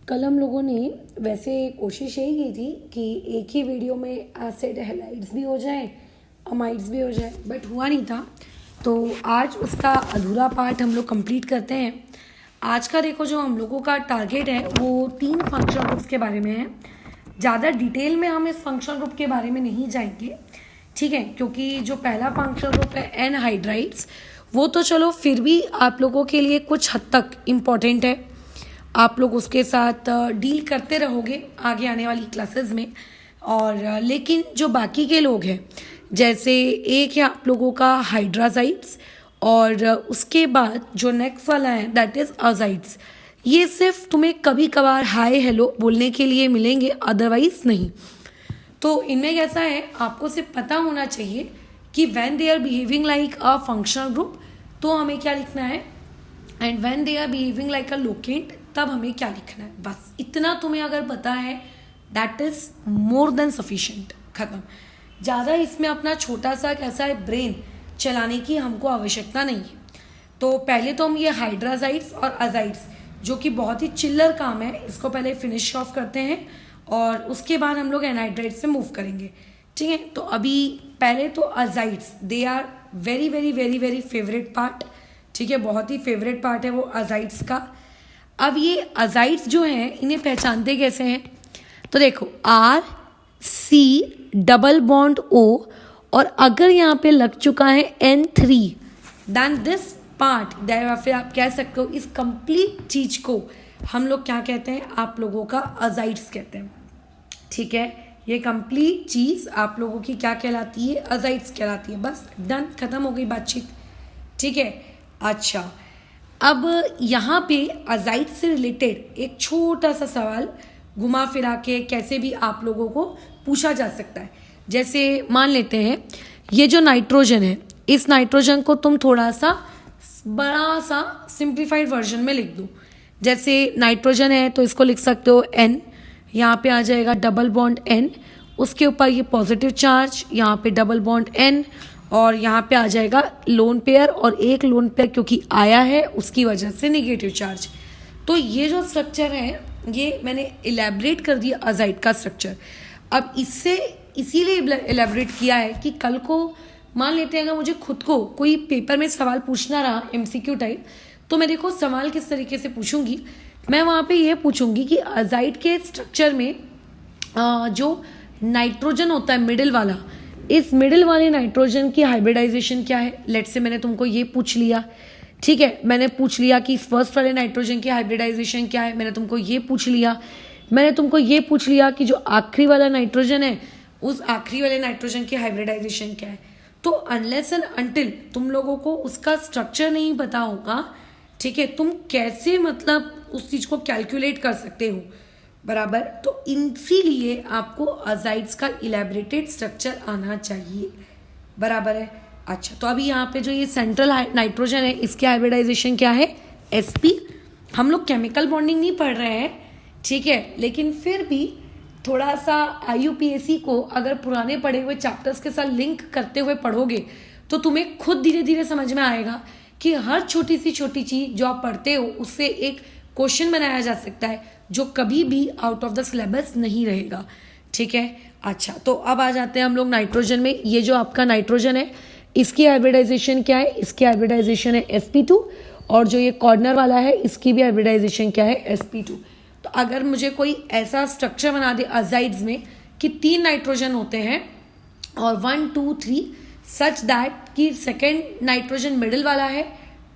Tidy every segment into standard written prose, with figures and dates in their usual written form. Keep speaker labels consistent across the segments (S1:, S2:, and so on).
S1: कल हम लोगों ने वैसे कोशिश यही की थी कि एक ही वीडियो में एसिड हैलाइड्स भी हो जाए, अमाइड्स भी हो जाए, बट हुआ नहीं था। तो आज उसका अधूरा पार्ट हम लोग कंप्लीट करते हैं। आज का देखो जो हम लोगों का टारगेट है वो 3 फंक्शनल ग्रुप्स के बारे में है। ज़्यादा डिटेल में हम इस फंक्शनल ग्रुप के बारे में नहीं जाएंगे, ठीक है, क्योंकि जो पहला फंक्शनल ग्रुप है एनहाइड्राइड्स, वो तो चलो फिर भी आप लोगों के लिए कुछ हद तक इम्पॉर्टेंट है। आप लोग उसके साथ डील करते रहोगे आगे आने वाली क्लासेस में। और लेकिन जो बाकी के लोग हैं, जैसे एक है आप लोगों का हाइड्राजाइड्स, और उसके बाद जो नेक्स्ट वाला है दैट इज़ अजाइड्स। ये सिर्फ तुम्हें कभी कभार हाय हेलो बोलने के लिए मिलेंगे, अदरवाइज नहीं। तो इनमें कैसा है, आपको सिर्फ पता होना चाहिए कि when they are behaving like a functional group तो हमें क्या लिखना है, and when they are behaving like a locant तब हमें क्या लिखना है। बस इतना तुम्हें अगर पता है that is more than sufficient, खत्म। ज़्यादा इसमें अपना छोटा सा कैसा है ब्रेन चलाने की हमको आवश्यकता नहीं है। तो पहले तो हम ये हाइड्राजाइड्स और अजाइड्स जो कि बहुत ही चिल्लर काम है, इसको पहले फिनिश ऑफ करते हैं और उसके बाद हम लोग एनहाइड्राइड्स से मूव करेंगे, ठीक है। तो अभी पहले तो azides, they are very very very very favourite part, ठीक है, बहुत ही फेवरेट पार्ट है वो अजाइड्स का। अब ये अजाइड्स जो हैं इन्हें पहचानते कैसे हैं, तो देखो RC डबल बॉन्ड O, और अगर यहाँ पे लग चुका है N3 देन दिस पार्ट, या फिर आप कह सकते हो इस कंप्लीट चीज को हम लोग क्या कहते हैं, आप लोगों का अजाइड्स कहते हैं, ठीक है। ये कंप्लीट चीज आप लोगों की क्या कहलाती है, अजाइड्स कहलाती है। बस डन, खत्म हो गई बातचीत, ठीक है। अच्छा, अब यहाँ पे अजाइड से रिलेटेड एक छोटा सा सवाल घुमा फिरा के कैसे भी आप लोगों को पूछा जा सकता है। जैसे मान लेते हैं ये जो नाइट्रोजन है, इस नाइट्रोजन को तुम थोड़ा सा बड़ा सा सिंप्लीफाइड वर्जन में लिख दो। जैसे नाइट्रोजन है तो इसको लिख सकते हो N, यहाँ पे आ जाएगा डबल बॉन्ड N, उसके ऊपर ये पॉजिटिव चार्ज, यहाँ पे डबल बॉन्ड N, और यहाँ पे आ जाएगा लोन पेयर, और एक लोन पेयर क्योंकि आया है उसकी वजह से नेगेटिव चार्ज। तो ये जो स्ट्रक्चर है ये मैंने इलेबरेट कर दिया अजाइड का स्ट्रक्चर। अब इससे इसीलिए इलेबरेट किया है कि कल को मान लेते हैं अगर मुझे खुद को कोई पेपर में सवाल पूछना रहा MCQ टाइप, तो मैं देखो सवाल किस तरीके से पूछूंगी। मैं वहाँ पे ये पूछूंगी कि अजाइड के स्ट्रक्चर में जो नाइट्रोजन होता है मिडिल वाला, इस मिडिल वाले नाइट्रोजन की हाइब्रिडाइजेशन क्या है। लेट्स से मैंने तुमको ये पूछ लिया, ठीक है, मैंने पूछ लिया कि फर्स्ट वाले नाइट्रोजन की हाइब्रिडाइजेशन क्या है, मैंने तुमको ये पूछ लिया। मैंने तुमको ये पूछ लिया कि जो आखिरी वाला नाइट्रोजन है उस आखिरी वाले नाइट्रोजन की हाइब्रिडाइजेशन क्या है। तो अनलेस एंड अनटिल तुम लोगों को उसका स्ट्रक्चर नहीं पता होगा, ठीक है, तुम कैसे मतलब उस चीज को कैलकुलेट कर सकते हो, बराबर। तो इसीलिए आपको अजाइड्स का इलेबरेटेड स्ट्रक्चर आना चाहिए, बराबर है। अच्छा, तो अभी यहाँ पे जो ये सेंट्रल नाइट्रोजन है इसकी हाइब्रिडाइजेशन क्या है, sp। हम लोग केमिकल बॉन्डिंग नहीं पढ़ रहे हैं, ठीक है, लेकिन फिर भी थोड़ा सा IUPAC को अगर पुराने पढ़े हुए चैप्टर्स के साथ लिंक करते हुए पढ़ोगे तो तुम्हें खुद धीरे धीरे समझ में आएगा कि हर छोटी सी छोटी चीज जो आप पढ़ते हो उससे एक क्वेश्चन बनाया जा सकता है जो कभी भी आउट ऑफ द सिलेबस नहीं रहेगा, ठीक है। अच्छा, तो अब आ जाते हैं हम लोग नाइट्रोजन में। ये जो आपका नाइट्रोजन है इसकी हाइब्रिडाइजेशन क्या है, इसकी हाइब्रिडाइजेशन है sp2, और जो ये कॉर्नर वाला है इसकी भी हाइब्रिडाइजेशन क्या है, sp2। तो अगर मुझे कोई ऐसा स्ट्रक्चर बना दे अजाइड्स में कि 3 नाइट्रोजन होते हैं और 1 2 3 सच दैट कि सेकेंड नाइट्रोजन मिडिल वाला है,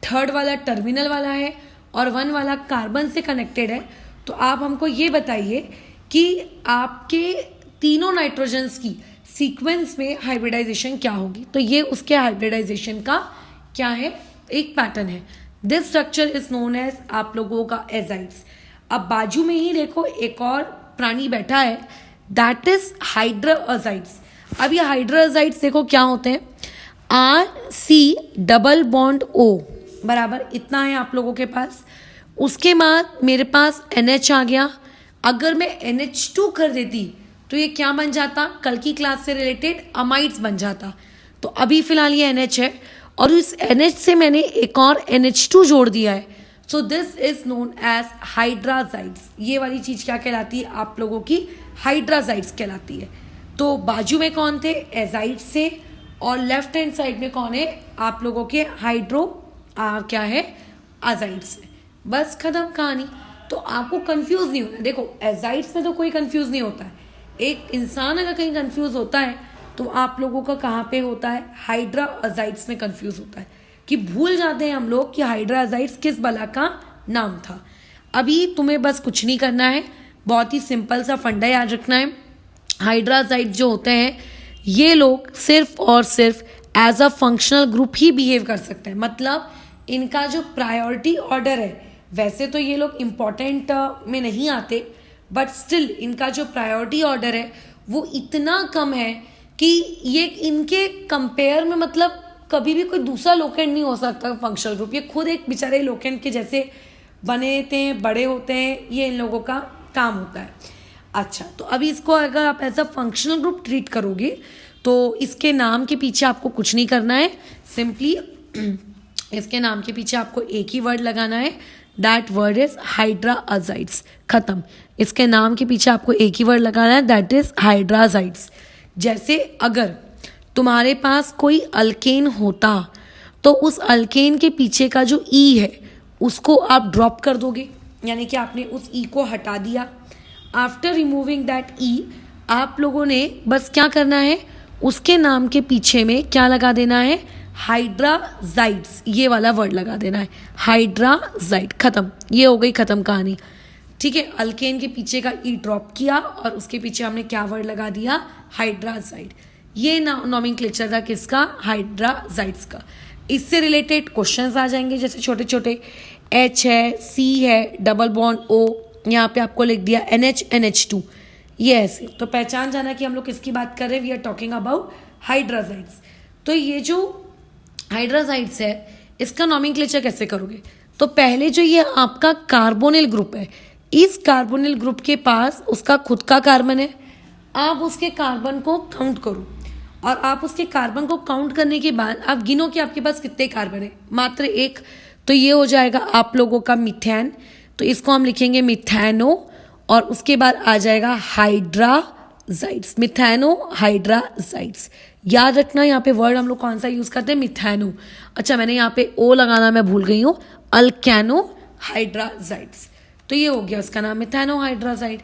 S1: थर्ड वाला टर्मिनल वाला है और 1 वाला कार्बन से कनेक्टेड है, तो आप हमको ये बताइए कि आपके तीनों नाइट्रोजन्स की सीक्वेंस में हाइब्रिडाइजेशन क्या होगी। तो ये उसके हाइब्रिडाइजेशन का क्या है, एक पैटर्न है। This structure is known as आप लोगों का एजाइड्स। अब बाजू में ही देखो एक और प्राणी बैठा है, दैट इज हाइड्राजाइड्स। अब ये हाइड्राजाइड्स देखो क्या होते हैं, RC डबल बॉन्ड O, बराबर, इतना है आप लोगों के पास। उसके बाद मेरे पास NH आ गया। अगर मैं NH2 कर देती तो ये क्या बन जाता, कल की क्लास से रिलेटेड अमाइड्स बन जाता। तो अभी फिलहाल ये NH है और इस NH से मैंने एक और NH2 जोड़ दिया है, so this is known as hydrazides. ये वाली चीज़ क्या कहलाती है आप लोगों की? हाइड्राजाइड्स कहलाती है। तो बाजू में कौन थे? एजाइड्स थे, और लेफ्ट हैंड साइड में कौन है आप लोगों के? क्या है? अजाइड्स है। बस खत्म कहानी। तो आपको कंफ्यूज नहीं होना। देखो एजाइड्स में तो कोई कंफ्यूज नहीं होता है। एक इंसान अगर कहीं कंफ्यूज होता है तो आप लोगों का कहाँ पे होता है? हाइड्रा अजाइड्स में कंफ्यूज होता है, कि भूल जाते हैं हम लोग कि हाइड्रा अजाइड्स किस बला का नाम था। अभी तुम्हें बस कुछ नहीं करना है, बहुत ही सिंपल सा फंडा याद रखना है। हाइड्राजाइड्स जो होते हैं ये लोग सिर्फ और सिर्फ एज अ फंक्शनल ग्रुप ही बिहेव कर सकते हैं। मतलब इनका जो प्रायोरिटी ऑर्डर है, वैसे तो ये लोग इम्पोर्टेंट में नहीं आते, बट स्टिल इनका जो प्रायोरिटी ऑर्डर है वो इतना कम है कि ये इनके कंपेयर में मतलब कभी भी कोई दूसरा लोकेंड नहीं हो सकता फंक्शनल ग्रुप। ये खुद एक बेचारे लोकेंड के जैसे बने रहते हैं, बड़े होते हैं, ये इन लोगों का काम होता है। अच्छा, तो अभी इसको अगर आप as a functional group treat करोगे तो इसके नाम के पीछे आपको कुछ नहीं करना है, सिंपली इसके नाम के पीछे आपको एक ही वर्ड लगाना है, दैट वर्ड इज हाइड्राजाइड्स। खत्म। इसके नाम के पीछे आपको एक ही वर्ड लगाना है, दैट इज हाइड्राजाइड्स। जैसे अगर तुम्हारे पास कोई अल्केन होता तो उस अल्केन के पीछे का जो ई है उसको आप ड्रॉप कर दोगे, यानी कि आपने उस ई को हटा दिया। आफ्टर रिमूविंग दैट ई आप लोगों ने बस क्या करना है, उसके नाम के पीछे में क्या लगा देना है? हाइड्राजाइड्स, ये वाला वर्ड लगा देना है, हाइड्राजाइड। खत्म। ये हो गई खत्म कहानी। ठीक है, अल्केन के पीछे का ई ड्रॉप किया और उसके पीछे हमने क्या वर्ड लगा दिया? हाइड्राजाइड। ये नॉमेनक्लेचर था किसका? हाइड्राजाइड्स का। इससे रिलेटेड क्वेश्चंस आ जाएंगे, जैसे छोटे छोटे H है, C है, डबल बॉन्ड O, यहाँ पे आपको लिख दिया NH NH2, ये ऐसे। तो पहचान जाना कि हम लोग किसकी बात कर रहे हैं, वी आर टॉकिंग अबाउट हाइड्राजाइड्स। तो ये जो हाइड्राजाइड्स है इसका नॉमेनक्लेचर कैसे करोगे? तो पहले जो ये आपका कार्बोनिल ग्रुप है, इस कार्बोनिल ग्रुप के पास उसका खुद का कार्बन है। आप उसके कार्बन को काउंट करो, और आप उसके कार्बन को काउंट करने के बाद आप गिनो कि आपके पास कितने कार्बन है, मात्र एक। तो ये हो जाएगा आप लोगों का मीथेन, तो इसको हम लिखेंगे मिथैनो, और उसके बाद आ जाएगा हाइड्राजाइड्स, मिथैनो हाइड्राजाइड्स। याद रखना यहाँ पे वर्ड हम लोग कौन सा यूज करते हैं? मिथैनो। अच्छा, मैंने यहाँ पे ओ लगाना मैं भूल गई हूँ, अल्केनो हाइड्राजाइड्स। तो ये हो गया उसका नाम, मिथैनो हाइड्राजाइड।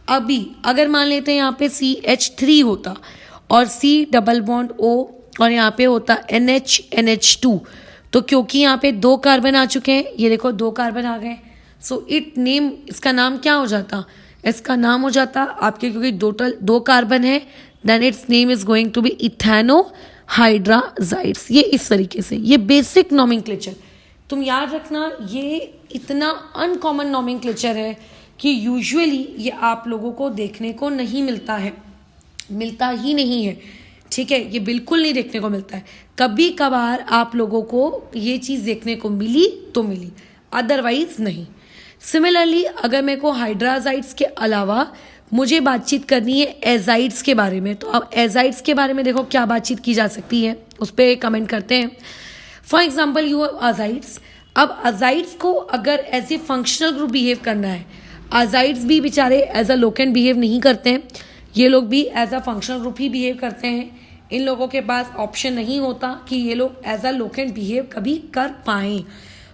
S1: अभी अगर मान लेते हैं यहाँ पे CH3 होता और C डबल बॉन्ड O और यहाँ पे होता NH NH2, तो क्योंकि यहाँ पे 2 कार्बन आ चुके हैं, ये देखो 2 कार्बन आ गए, सो इसका नाम क्या हो जाता? इसका नाम हो जाता आपके, क्योंकि टोटल 2 कार्बन है, then its name is going to be ethano hydrazides. ये इस तरीके से, ये बेसिक नॉमेनक्लेचर तुम याद रखना। ये इतना अनकॉमन नॉमेनक्लेचर है कि यूजुअली ये आप लोगों को देखने को नहीं मिलता है, मिलता ही नहीं है। ठीक है, ये बिल्कुल नहीं देखने को मिलता है। कभी कभार आप लोगों को ये चीज़ देखने को मिली तो मिली, अदरवाइज नहीं। सिमिलरली अगर मेरे को हाइड्राजाइड्स के अलावा मुझे बातचीत करनी है एजाइड्स के बारे में, तो अब एजाइड्स के बारे में देखो क्या बातचीत की जा सकती है, उस पर कमेंट करते हैं। For example you azides. अब अजाइड्स को अगर as a functional group behave करना है, अजाइड्स भी बेचारे एज अ लोकेंड बिहेव नहीं करते हैं, ये लोग भी एज अ फंक्शनल ग्रुप ही बिहेव करते हैं। इन लोगों के पास ऑप्शन नहीं होता कि ये लोग एज अ लोकेंड बिहेव कभी कर पाएँ।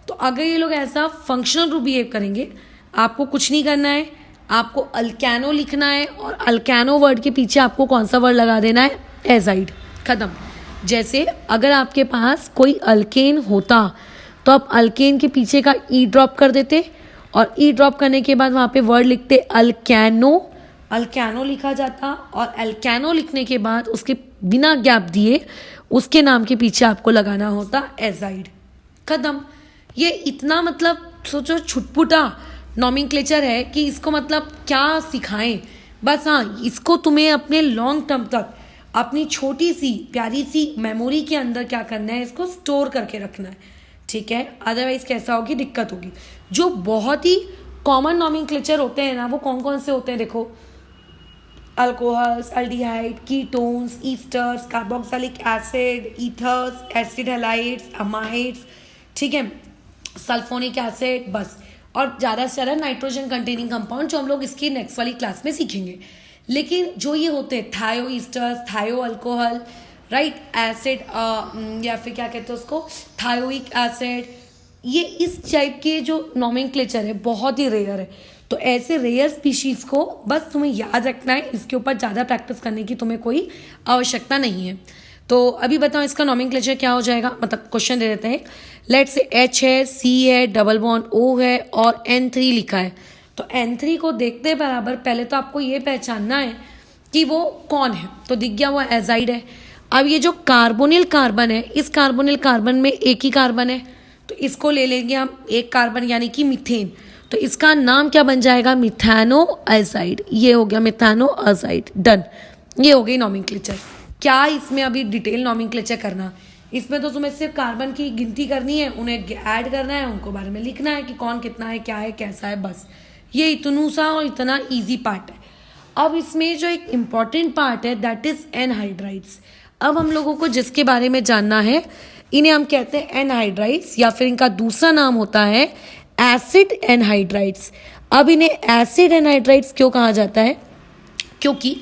S1: तो अगर ये लोग ऐसा फंक्शनल ग्रुप बिहेव करेंगे, आपको कुछ नहीं करना है, आपको अल्केनो लिखना है, और अल्केनो वर्ड के पीछे आपको कौन सा वर्ड लगा देना है? एजाइड। खत्म। जैसे अगर आपके पास कोई अल्केन होता तो आप अल्केन के पीछे का ई ड्रॉप कर देते, और ई ड्रॉप करने के बाद वहाँ पे वर्ड लिखते अल्केनो, अल्केनो लिखा जाता, और अल्केनो लिखने के बाद उसके बिना गैप दिए उसके नाम के पीछे आपको लगाना होता एजाइड। खत्म। ये इतना मतलब सोचो छुटपुटा नॉमेनक्लेचर है कि इसको मतलब क्या सिखाएं। बस हाँ, इसको तुम्हें अपने लॉन्ग टर्म तक अपनी छोटी सी प्यारी सी मेमोरी के अंदर क्या करना है, इसको स्टोर करके रखना है। ठीक है, अदरवाइज कैसा होगी, दिक्कत होगी। जो बहुत ही कॉमन नॉमेनक्लेचर होते हैं ना, वो कौन कौन से होते हैं देखो, alcohols, aldehyde, ketones, esters, carboxylic acid, ethers, acid halides, amides. ठीक है, सल्फोनिक एसिड, बस। और ज़्यादा से ज़्यादा नाइट्रोजन कंटेनिंग कंपाउंड, जो हम लोग इसकी नेक्स्ट वाली क्लास में सीखेंगे। लेकिन जो ये होते हैं थायो ईस्टर्स, थायो अल्कोहल, राइट, एसिड, या फिर क्या कहते हैं उसको, थायोइक एसिड, ये इस टाइप के जो नॉमेनक्लेचर है बहुत ही रेयर है। तो ऐसे रेयर स्पीशीज़ को बस तुम्हें याद रखना है, इसके ऊपर ज़्यादा प्रैक्टिस करने की तुम्हें कोई आवश्यकता नहीं है। तो अभी बताओ इसका नॉमेनक्लेचर क्या हो जाएगा, मतलब क्वेश्चन दे देते हैं। लेट से H है, C है, डबल बॉन्ड O है और N3 लिखा है। तो N3 को देखते बराबर पहले तो आपको ये पहचानना है कि वो कौन है। तो दिख गया वो एजाइड है। अब ये जो कार्बोनिल कार्बन है, इस कार्बोनिल कार्बन में एक ही कार्बन है, तो इसको ले लेंगे हम एक कार्बन, यानी कि मीथेन। तो इसका नाम क्या बन जाएगा, मिथेनोएजाइड। ये हो गया मिथेनोएजाइड, डन। ये हो गई नॉमेनक्लेचर। क्या इसमें अभी डिटेल नॉमेनक्लेचर करना, इसमें तो तुम्हें सिर्फ कार्बन की गिनती करनी है, उन्हें ऐड करना है, उनको बारे में लिखना है कि कौन कितना है, क्या है, कैसा है, बस। ये इतनू सा और इतना ईजी पार्ट है। अब इसमें जो एक इम्पॉर्टेंट पार्ट है दैट इज एनहाइड्राइड्स। अब हम लोगों को जिसके बारे में जानना है, इन्हें हम कहते हैं एनहाइड्राइड्स, या फिर इनका दूसरा नाम होता है एसिड एनहाइड्राइड्स। अब इन्हें एसिड एनहाइड्राइड्स क्यों कहा जाता है, क्योंकि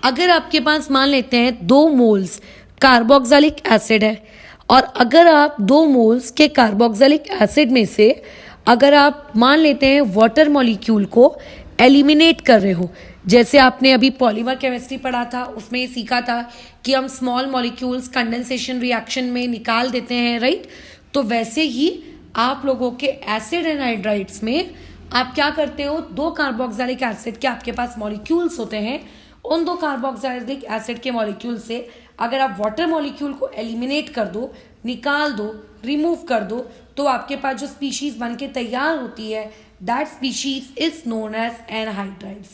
S1: अगर आपके पास मान लेते हैं 2 मोल्स कार्बोक्सिलिक एसिड है, और अगर आप 2 मोल्स के कार्बोक्सिलिक एसिड में से अगर आप मान लेते हैं वाटर मॉलिक्यूल को एलिमिनेट कर रहे हो, जैसे आपने अभी पॉलीमर केमिस्ट्री पढ़ा था, उसमें ये सीखा था कि हम स्मॉल मॉलिक्यूल्स कंडेंसेशन रिएक्शन में निकाल देते हैं, राइट। तो वैसे ही आप लोगों के एसिड एनहाइड्राइड्स में आप क्या करते हो, 2 कार्बोक्सिलिक एसिड के आपके पास मॉलिक्यूल्स होते हैं, उन 2 कार्बोक्सिलिक एसिड के मॉलिक्यूल से अगर आप वाटर मॉलिक्यूल को एलिमिनेट कर दो, निकाल दो, रिमूव कर दो, तो आपके पास जो स्पीशीज बन के तैयार होती है that species is known as anhydrides.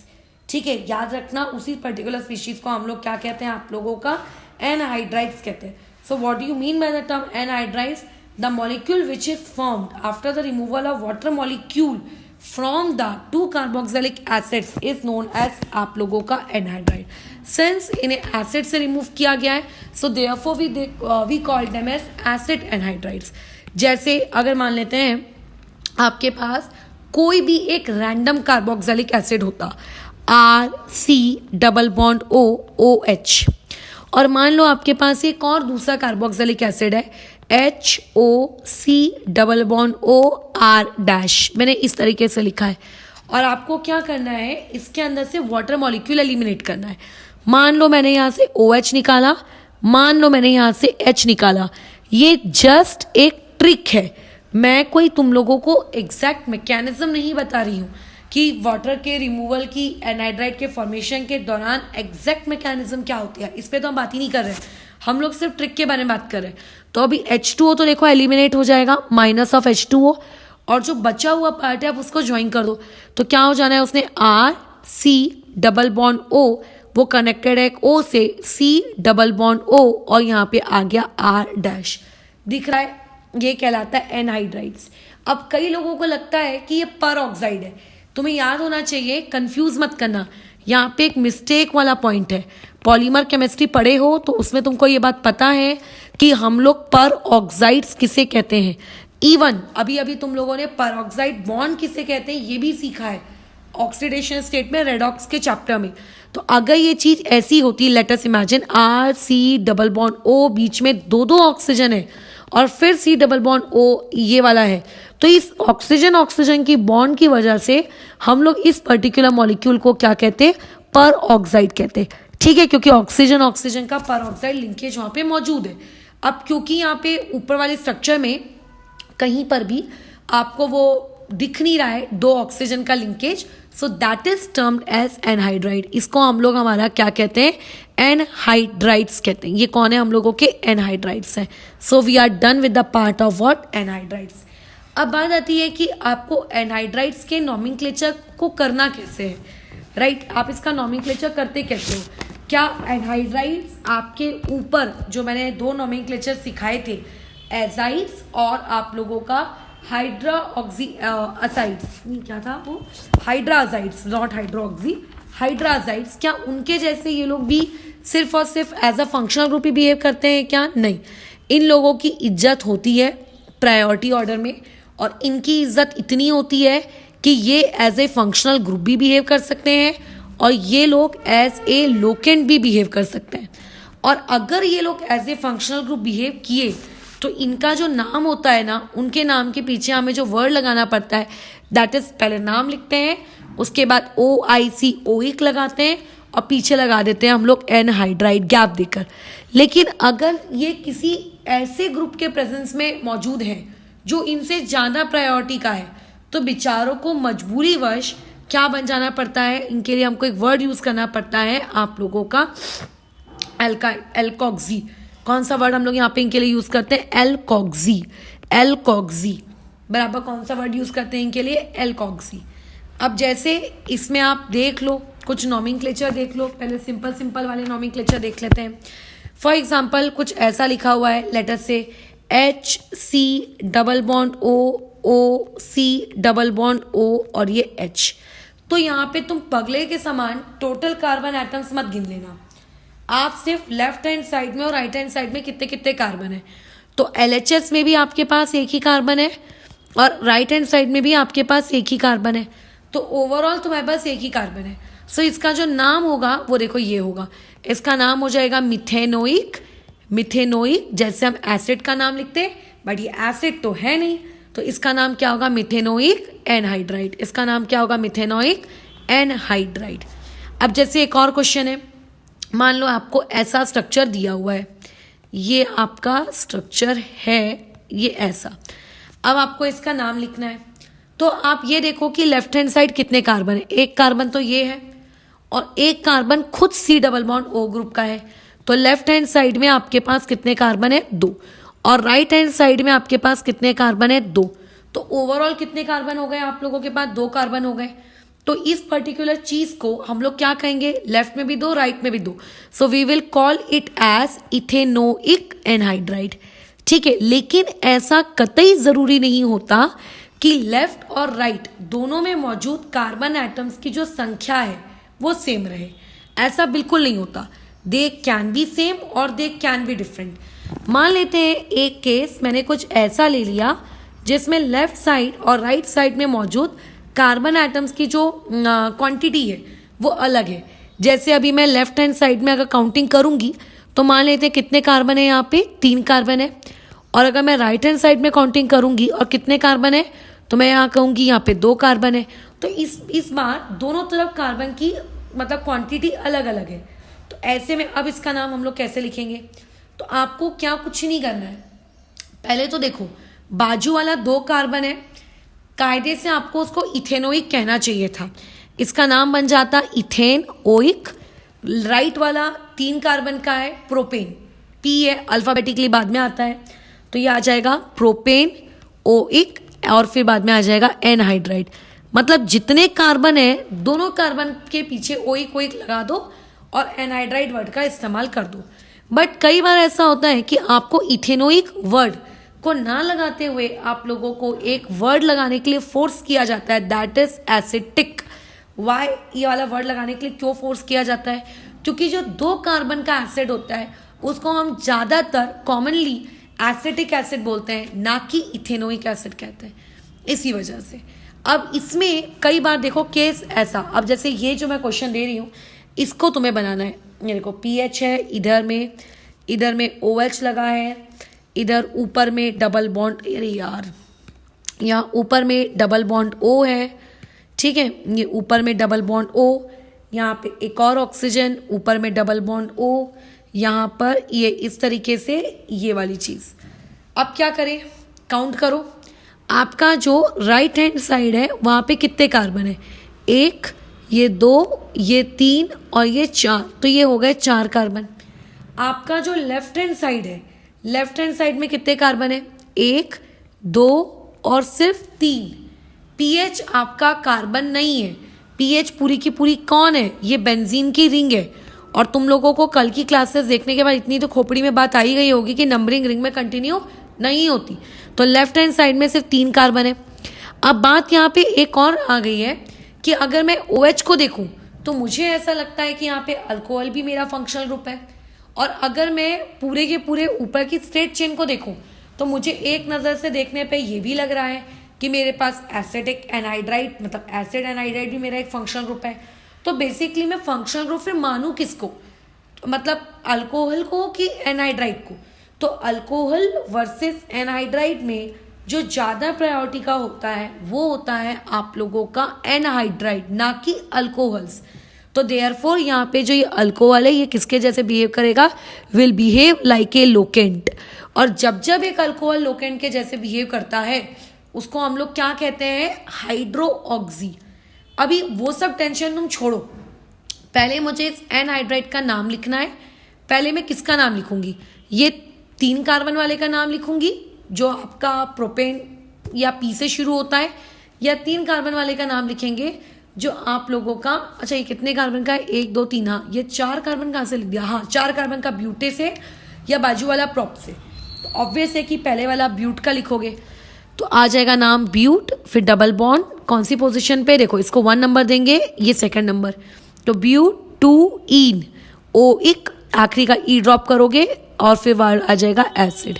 S1: ठीक है, याद रखना, उसी पर्टिकुलर स्पीशीज को हम लोग क्या कहते हैं, आप लोगों का एनहाइड्राइड्स कहते हैं। So what do you mean by the term anhydrides, the molecule which is formed after the removal of water molecule from the 2 carboxylic acids is known as आप लोगों का एनहाइड्राइड। सिंस इन्हें एसिड से remove किया गया है, सो therefore we call them as acid anhydrides। जैसे अगर मान लेते हैं आपके पास कोई भी एक रैंडम कार्बोक्सिलिक एसिड होता, RC डबल बॉन्ड OH, और मान लो आपके पास एक और दूसरा कार्बोक्सिलिक एसिड है HOC डबल बॉन्ड OR-, मैंने इस तरीके से लिखा है। और आपको क्या करना है, इसके अंदर से वाटर मॉलिक्यूल एलिमिनेट करना है। मान लो मैंने यहाँ से OH निकाला, मान लो मैंने यहाँ से H निकाला। ये जस्ट एक ट्रिक है, मैं कोई तुम लोगों को एग्जैक्ट मैकेनिज्म नहीं बता रही हूँ कि वाटर के रिमूवल की, एनहाइड्राइड के फॉर्मेशन के दौरान एग्जैक्ट मैकेनिज्म क्या होती है, इस पर तो हम बात ही नहीं कर रहे हैं, हम लोग सिर्फ ट्रिक के बारे में बात कर रहे हैं। तो अभी H2O तो देखो एलिमिनेट हो जाएगा, माइनस ऑफ H2O, और जो बचा हुआ पार्ट है आप उसको ज्वाइन कर दो, तो क्या हो जाना है, उसने RC डबल बॉन्ड O, वो कनेक्टेड है O से, C डबल बॉन्ड O, और यहाँ पे आ गया R-, दिख रहा है, ये कहलाता है एनहाइड्राइड्स। अब कई लोगों को लगता है कि ये पर ऑक्साइड है, तुम्हें याद होना चाहिए, कंफ्यूज मत करना, यहाँ पे एक मिस्टेक वाला पॉइंट है। पॉलीमर केमिस्ट्री पढ़े हो तो उसमें तुमको ये बात पता है कि हम लोग पर ऑक्साइड्स किसे कहते हैं। इवन अभी अभी तुम लोगों ने पर ऑक्साइड बॉन्ड किसे कहते हैं ये भी सीखा है ऑक्सीडेशन स्टेट में, रेडॉक्स के चैप्टर में। तो अगर ये चीज ऐसी होती, let us imagine RC double bond O, बीच में 2 ऑक्सीजन है, और फिर C डबल बॉन्ड O ये वाला है, तो इस ऑक्सीजन ऑक्सीजन की बॉन्ड की वजह से हम लोग इस पर्टिकुलर मॉलिक्यूल को क्या कहते हैं, पर ऑक्साइड कहते हैं। ठीक है, क्योंकि ऑक्सीजन ऑक्सीजन का पर ऑक्साइड लिंकेज वहाँ पे मौजूद है। अब क्योंकि यहाँ पे ऊपर वाले स्ट्रक्चर में कहीं पर भी आपको वो दिख नहीं रहा है 2 ऑक्सीजन का linkage, so that is termed as anhydride. इसको हम लोग हमारा क्या कहते हैं, एनहाइड्राइड्स कहते हैं। ये कौन है, हम लोगों के एनहाइड्राइड्स हैं। So we are done with the part of what, anhydrides. अब बात आती है कि आपको एनहाइड्राइड्स के नॉमेनक्लेचर को करना कैसे है, राइट। आप इसका नॉमेनक्लेचर करते कैसे हो, क्या एनहाइड्राइड्स आपके ऊपर जो मैंने 2 नॉमेनक्लेचर सिखाए थे, एजाइड्स और आप लोगों का हाइड्रोक्सीअसाइड्स, क्या था वो, हाइड्राजाइड्स, नॉट हाइड्रोक्सी, हाइड्राजाइड्स, क्या उनके जैसे ये लोग भी सिर्फ और सिर्फ एज अ फंक्शनल ग्रुप ही बिहेव करते हैं क्या? नहीं, इन लोगों की इज्जत होती है प्रायोरिटी ऑर्डर में, और इनकी इज्जत इतनी होती है कि ये एज ए फंक्शनल ग्रुप भी बिहेव कर सकते हैं और ये लोग एज ए लोकेंट भी बिहेव कर सकते हैं। और अगर ये लोग as a functional group behave किए तो इनका जो नाम होता है ना, उनके नाम के पीछे हमें जो वर्ड लगाना पड़ता है दैट इज, पहले नाम लिखते हैं, उसके बाद OIC ओइक लगाते हैं और पीछे लगा देते हैं हम लोग एनहाइड्राइड गैप देकर। लेकिन अगर ये किसी ऐसे ग्रुप के प्रेजेंस में मौजूद है जो इनसे ज़्यादा प्रायोरिटी का है तो बेचारों को मजबूरीवश क्या बन जाना पड़ता है, इनके लिए हमको एक वर्ड यूज़ करना पड़ता है आप लोगों का एल्कोक्सी। कौन सा वर्ड हम लोग यहाँ पे इनके लिए यूज़ करते हैं? एल्कोक्सी बराबर कौन सा वर्ड यूज़ करते हैं इनके लिए? एल्कोक्सी। अब जैसे इसमें आप देख लो, कुछ नॉमेनक्लेचर देख लो, पहले सिंपल वाले नॉमेनक्लेचर देख लेते हैं। फॉर एग्जाम्पल कुछ ऐसा लिखा हुआ है, लेटर से HC double bond OC double bond O और ये H। तो यहाँ पे तुम पगले के समान टोटल कार्बन एटम्स मत गिन लेना, आप सिर्फ लेफ्ट हैंड साइड में और राइट हैंड साइड में कितने कितने कार्बन है। तो LHS में भी आपके पास एक ही कार्बन है और राइट हैंड साइड में भी आपके पास एक ही कार्बन है, तो ओवरऑल तुम्हारे पास एक ही कार्बन है। सो इसका जो नाम होगा वो देखो ये होगा, इसका नाम हो जाएगा मिथेनोइक। जैसे हम एसिड का नाम लिखते हैं, बट ये एसिड तो है नहीं, तो इसका नाम क्या होगा? Methanoic anhydride. इसका नाम क्या होगा? Methanoic anhydride. अब जैसे एक और क्वेश्चन है, मान लो आपको ऐसा स्ट्रक्चर दिया हुआ है, ये आपका स्ट्रक्चर है ये ऐसा, अब आपको इसका नाम लिखना है। तो आप ये देखो कि लेफ्ट हैंड साइड कितने कार्बन है, एक कार्बन तो ये है और एक कार्बन खुद C double bond O group का है। तो लेफ्ट हैंड साइड में आपके पास कितने कार्बन है? 2, और राइट हैंड साइड में आपके पास कितने कार्बन है? 2। तो ओवरऑल कितने कार्बन हो गए आप लोगों के पास? 2 कार्बन हो गए। तो इस पर्टिकुलर चीज को हम लोग क्या कहेंगे? लेफ्ट में भी 2, राइट में भी 2, so we will call it as ethanoic anhydride. ठीक है, लेकिन ऐसा कतई जरूरी नहीं होता कि लेफ्ट और राइट दोनों में मौजूद कार्बन एटम्स की जो संख्या है वो सेम रहे, ऐसा बिल्कुल नहीं होता। दे कैन बी सेम और दे कैन बी डिफरेंट। मान लेते हैं एक केस मैंने कुछ ऐसा ले लिया जिसमें लेफ्ट साइड और राइट साइड में मौजूद कार्बन एटम्स की जो क्वांटिटी है वो अलग है। जैसे अभी मैं लेफ्ट हैंड साइड में अगर काउंटिंग करूंगी तो मान लेते हैं कितने कार्बन है यहाँ पे? 3 कार्बन है। और अगर मैं राइट हैंड साइड में काउंटिंग करूंगी और कितने कार्बन है तो मैं यहाँ कहूँगी यहाँ पे 2 कार्बन है। तो इस बार दोनों तरफ कार्बन की मतलब क्वांटिटी अलग अलग है। तो ऐसे में अब इसका नाम हम लोग कैसे लिखेंगे? तो आपको क्या कुछ नहीं करना है, पहले तो देखो बाजू वाला 2 कार्बन है, कायदे से आपको उसको इथेनोइक कहना चाहिए था, इसका नाम बन जाता इथेन ओइक। राइट वाला 3 कार्बन का है, प्रोपेन, P है, अल्फाबेटिकली बाद में आता है, तो ये आ जाएगा प्रोपेन ओइक और फिर बाद में आ जाएगा एनहाइड्राइड। मतलब जितने कार्बन है दोनों कार्बन के पीछे ओइक लगा दो और एनहाइड्राइड वर्ड का इस्तेमाल कर दो। बट कई बार ऐसा होता है कि आपको इथेनोइक वर्ड को ना लगाते हुए आप लोगों को एक वर्ड लगाने के लिए फोर्स किया जाता है, दैट इज एसिटिक। वाई ये वाला वर्ड लगाने के लिए क्यों फोर्स किया जाता है? क्योंकि जो 2 कार्बन का एसिड होता है उसको हम ज़्यादातर कॉमनली एसिटिक एसिड बोलते हैं, ना कि इथेनोइक एसिड कहते हैं, इसी वजह से। अब इसमें कई बार देखो केस ऐसा, अब जैसे ये जो मैं क्वेश्चन दे रही हूँ इसको तुम्हें बनाना है। ये देखो PH है, इधर में OH लगा है, इधर ऊपर में डबल बॉन्ड, अरे यार यहाँ ऊपर में डबल बॉन्ड O है, ठीक है, ये ऊपर में डबल बॉन्ड O, यहाँ पे एक और ऑक्सीजन, ऊपर में डबल बॉन्ड O, यहाँ पर ये इस तरीके से ये वाली चीज़। अब क्या करें? काउंट करो, आपका जो राइट हैंड साइड है वहाँ पे कितने कार्बन है? 1, ये 2, ये 3 और ये 4, तो ये हो गए 4 कार्बन। आपका जो लेफ्ट हैंड साइड है, लेफ्ट हैंड साइड में कितने कार्बन है? 1, 2 और सिर्फ 3। PH आपका कार्बन नहीं है, PH पूरी की पूरी कौन है? ये बेंजीन की रिंग है। और तुम लोगों को कल की क्लासेस देखने के बाद इतनी तो खोपड़ी में बात आई गई होगी कि नंबरिंग रिंग में कंटिन्यू नहीं होती। तो लेफ्ट हैंड साइड में सिर्फ 3 कार्बन है। अब बात यहाँ पे एक और आ गई है कि अगर मैं OH को देखूं तो मुझे ऐसा लगता है कि यहाँ पे अल्कोहल भी मेरा फंक्शनल ग्रुप है। और अगर मैं पूरे के पूरे ऊपर की स्ट्रेट चेन को देखूं तो मुझे एक नज़र से देखने पे ये भी लग रहा है कि मेरे पास एसिडिक एनहाइड्राइड, मतलब एसिड एनहाइड्राइड भी मेरा एक फंक्शनल ग्रुप है। तो बेसिकली मैं फंक्शनल ग्रुप फिर मानूँ किसको, मतलब अल्कोहल को कि एनहाइड्राइड को। तो अल्कोहल वर्सेस एनहाइड्राइड में जो ज़्यादा प्रायोरिटी का होता है वो होता है आप लोगों का एनहाइड्राइड, ना कि अल्कोहल्स। तो देयरफॉर यहाँ पे जो ये अल्कोहल है ये किसके जैसे बिहेव करेगा, will behave like a locant. और जब जब एक अल्कोहल लोकेंट के जैसे बिहेव करता है उसको हम लोग क्या कहते हैं, हाइड्रोऑक्सी। अभी वो सब टेंशन तुम छोड़ो, पहले मुझे इस एनहाइड्राइड का नाम लिखना है। पहले मैं किसका नाम लिखूंगी, ये 3 कार्बन वाले का नाम लिखूंगी जो आपका प्रोपेन या पी से शुरू होता है, या 3 कार्बन वाले का नाम लिखेंगे जो आप लोगों का, अच्छा ये कितने कार्बन का है, 1 2 3, हाँ ये 4 कार्बन कहाँ से लिख दिया, हाँ 4 कार्बन का ब्यूटे से या बाजू वाला प्रॉप से। तो ऑब्वियस है कि पहले वाला ब्यूट का लिखोगे तो आ जाएगा नाम ब्यूट, फिर डबल बॉन्ड कौन सी पोजीशन पे, देखो इसको 1 नंबर देंगे, ये 2nd नंबर, तो ब्यूट 2 ईन ओ इक, आखिरी का ई ड्रॉप करोगे और फिर वर्ड आ जाएगा एसिड।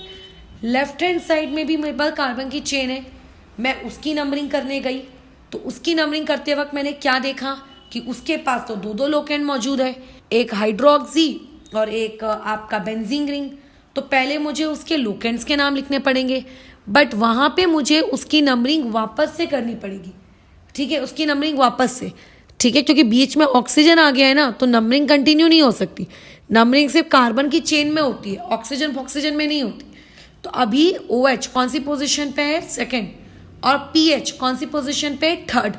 S1: लेफ्ट हैंड साइड में भी मेरे पास कार्बन की चेन है, मैं उसकी नंबरिंग करने गई तो उसकी नंबरिंग करते वक्त मैंने क्या देखा कि उसके पास तो 2 लोकेंट मौजूद है, एक हाइड्रोक्सी और एक आपका बेंजीन रिंग। तो पहले मुझे उसके लोकेंट्स के नाम लिखने पड़ेंगे, बट वहाँ पे मुझे उसकी नंबरिंग वापस से करनी पड़ेगी, ठीक है, उसकी नंबरिंग वापस से, ठीक है, क्योंकि बीच में ऑक्सीजन आ गया है ना, तो नंबरिंग कंटिन्यू नहीं हो सकती। नंबरिंग सिर्फ कार्बन की चेन में होती है, ऑक्सीजन में नहीं होती। तो अभी OH कौन सी पोजीशन पे है, 2nd, और pH कौन सी पोजीशन पे, 3rd।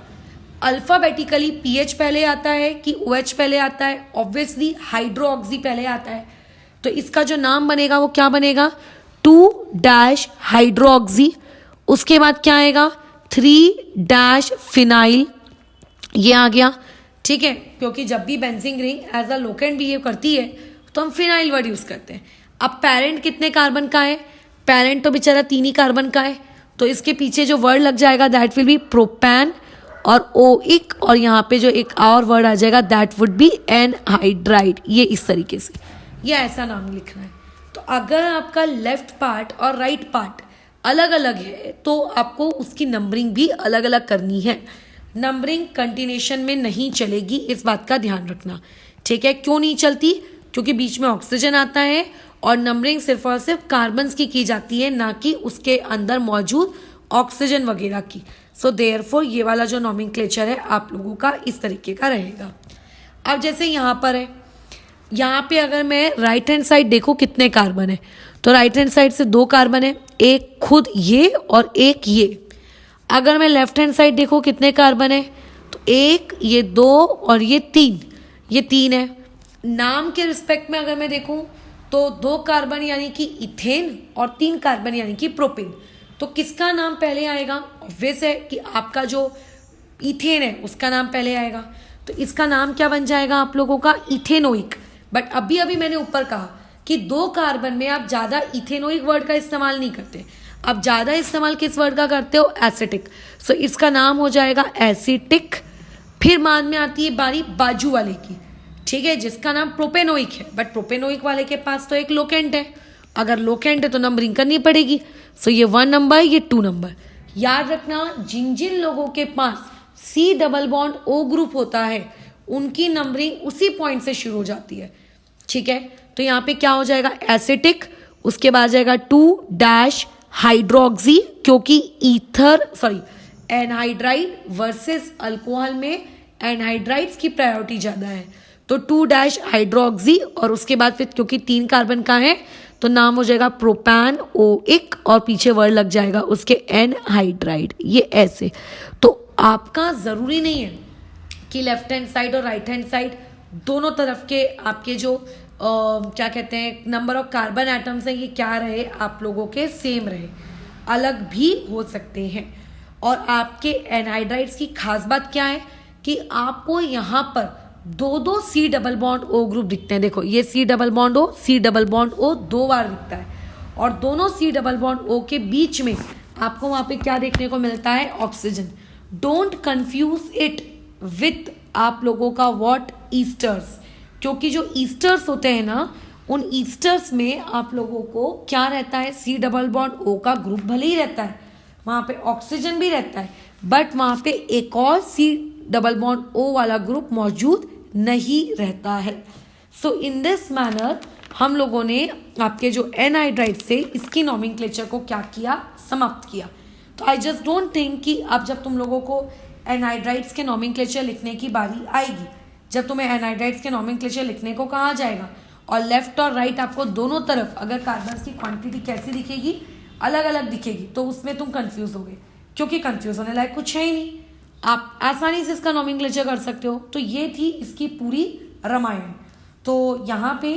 S1: अल्फाबेटिकली pH पहले आता है कि OH पहले आता है, ऑब्वियसली हाइड्रोऑक्सी पहले आता है। तो इसका जो नाम बनेगा वो क्या बनेगा, 2 हाइड्रोऑक्सी। उसके बाद क्या आएगा, 3 फिनाइल, ये आ गया, ठीक है, क्योंकि जब भी benzene ring as a locant behave करती है तो हम फिनाइल वर्ड यूज करते हैं। अब पेरेंट कितने कार्बन का है, पेरेंट तो बेचारा 3 ही कार्बन का है, तो इसके पीछे जो वर्ड लग जाएगा दैट विल बी प्रोपैन और ओइक, और यहाँ पे जो एक और वर्ड आ जाएगा दैट वुड बी एनहाइड्राइड। ये इस तरीके से, ये ऐसा नाम लिखना है। तो अगर आपका लेफ्ट पार्ट और राइट पार्ट अलग अलग है तो आपको उसकी नंबरिंग भी अलग अलग करनी है। नंबरिंग कंटिन्यूशन में नहीं चलेगी, इस बात का ध्यान रखना, ठीक है। क्यों नहीं चलती, क्योंकि बीच में ऑक्सीजन आता है और नंबरिंग सिर्फ और सिर्फ कार्बन्स की जाती है, ना कि उसके अंदर मौजूद ऑक्सीजन वगैरह की। सो देयरफॉर ये वाला जो नॉमेनक्लेचर है आप लोगों का इस तरीके का रहेगा। अब जैसे यहाँ पर है, यहाँ पे अगर मैं राइट हैंड साइड देखूँ कितने कार्बन है, तो राइट हैंड साइड से 2 कार्बन है, एक खुद ये और एक ये। अगर मैं लेफ्ट हैंड साइड देखूँ कितने कार्बन है, तो 1, ये 2 और ये 3, ये 3 है। नाम के रिस्पेक्ट में अगर मैं देखूँ तो 2 कार्बन यानी कि इथेन और 3 कार्बन यानी कि प्रोपेन। तो किसका नाम पहले आएगा, ऑब्वियस है कि आपका जो इथेन है उसका नाम पहले आएगा, तो इसका नाम क्या बन जाएगा आप लोगों का, इथेनोइक। बट अभी मैंने ऊपर कहा कि 2 कार्बन में आप ज़्यादा इथेनोइक वर्ड का इस्तेमाल नहीं करते, आप ज़्यादा इस्तेमाल किस वर्ड का करते हो, एसिटिक। सो इसका नाम हो जाएगा एसिटिक। फिर बाद में आती है बारी बाजू वाले की, ठीक है, जिसका नाम प्रोपेनोइक है, बट प्रोपेनोइक वाले के पास तो एक लोकेंट है, अगर लोकेंट है तो नंबरिंग करनी पड़ेगी। सो ये 1 नंबर, ये 2 नंबर। याद रखना जिन जिन लोगों के पास C double bond O group होता है उनकी नंबरिंग उसी पॉइंट से शुरू हो जाती है, ठीक है। तो यहाँ पे क्या हो जाएगा, एसिटिक, उसके बाद जाएगा 2 हाइड्रोक्सी, क्योंकि एनहाइड्राइड वर्सेस अल्कोहल में एनहाइड्राइड्स की प्रायोरिटी ज़्यादा है, तो 2 हाइड्रोक्सी, और उसके बाद फिर क्योंकि 3 कार्बन का है तो नाम हो जाएगा प्रोपैन ओइक, और पीछे वर्ड लग जाएगा उसके एनहाइड्राइड, ये ऐसे। तो आपका ज़रूरी नहीं है कि लेफ्ट हैंड साइड और राइट हैंड साइड दोनों तरफ के आपके जो क्या कहते हैं नंबर ऑफ कार्बन एटम्स हैं ये क्या रहे, आप लोगों के सेम रहे, अलग भी हो सकते हैं। और आपके एनहाइड्राइड्स की खास बात क्या है कि आपको यहाँ पर 2 C double bond O group दिखते हैं। देखो ये C डबल बॉन्ड O 2 बार दिखता है, और दोनों C डबल बॉन्ड O के बीच में आपको वहाँ पे क्या देखने को मिलता है, oxygen. Don't confuse it with आप लोगों का व्हाट, ईस्टर्स, क्योंकि जो ईस्टर्स होते हैं ना उन ईस्टर्स में आप लोगों को क्या रहता है, C डबल बॉन्ड O का ग्रुप भले ही रहता है, वहाँ पे ऑक्सीजन भी रहता है, बट वहाँ पे एक और C+O वाला ग्रुप मौजूद नहीं रहता है। सो इन दिस मैनर हम लोगों ने आपके जो एनहाइड्राइड से इसकी नॉमेनक्लेचर को क्या किया, समाप्त किया। तो आई जस्ट डोंट थिंक कि अब जब तुम लोगों को एनहाइड्राइड्स के नॉमेनक्लेचर लिखने की बारी आएगी, जब तुम्हें एनहाइड्राइड्स के नॉमेनक्लेचर लिखने को कहा जाएगा और लेफ्ट और राइट आपको दोनों तरफ अगर कार्बन्स की क्वांटिटी कैसी दिखेगी, अलग अलग दिखेगी, तो उसमें तुम कंफ्यूज होगे, क्योंकि कंफ्यूज होने लायक कुछ है ही नहीं, आप आसानी से इसका नॉमेनक्लेचर कर सकते हो। तो ये थी इसकी पूरी रामायण। तो यहाँ पे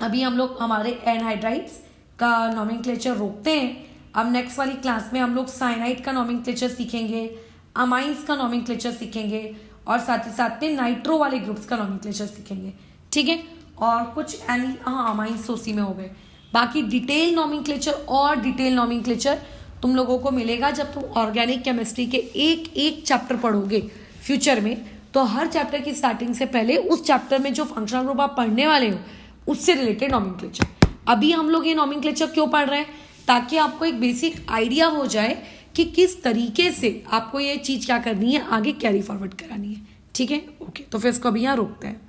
S1: अभी हम लोग हमारे एनहाइड्राइड्स का नॉमेनक्लेचर रोकते हैं। अब नेक्स्ट वाली क्लास में हम लोग साइनाइड का नॉमेनक्लेचर सीखेंगे, अमाइंस का नॉमेनक्लेचर सीखेंगे और साथ ही साथ में नाइट्रो वाले ग्रुप्स का नॉमेनक्लेचर सीखेंगे, ठीक है। और कुछ अमाइंस उसी में हो गए। बाकी डिटेल नॉमेनक्लेचर तुम लोगों को मिलेगा जब तुम ऑर्गेनिक केमिस्ट्री के एक एक चैप्टर पढ़ोगे फ्यूचर में। तो हर चैप्टर की स्टार्टिंग से पहले उस चैप्टर में जो फंक्शनल ग्रुप आप पढ़ने वाले हो उससे रिलेटेड नॉमेनक्लेचर। अभी हम लोग ये नॉमेनक्लेचर क्यों पढ़ रहे हैं, ताकि आपको एक बेसिक आइडिया हो जाए कि किस तरीके से आपको ये चीज़ क्या करनी है, आगे कैरी फॉरवर्ड करानी है, ठीक है। ओके, तो फिर इसको अभी यहाँ रोकते हैं।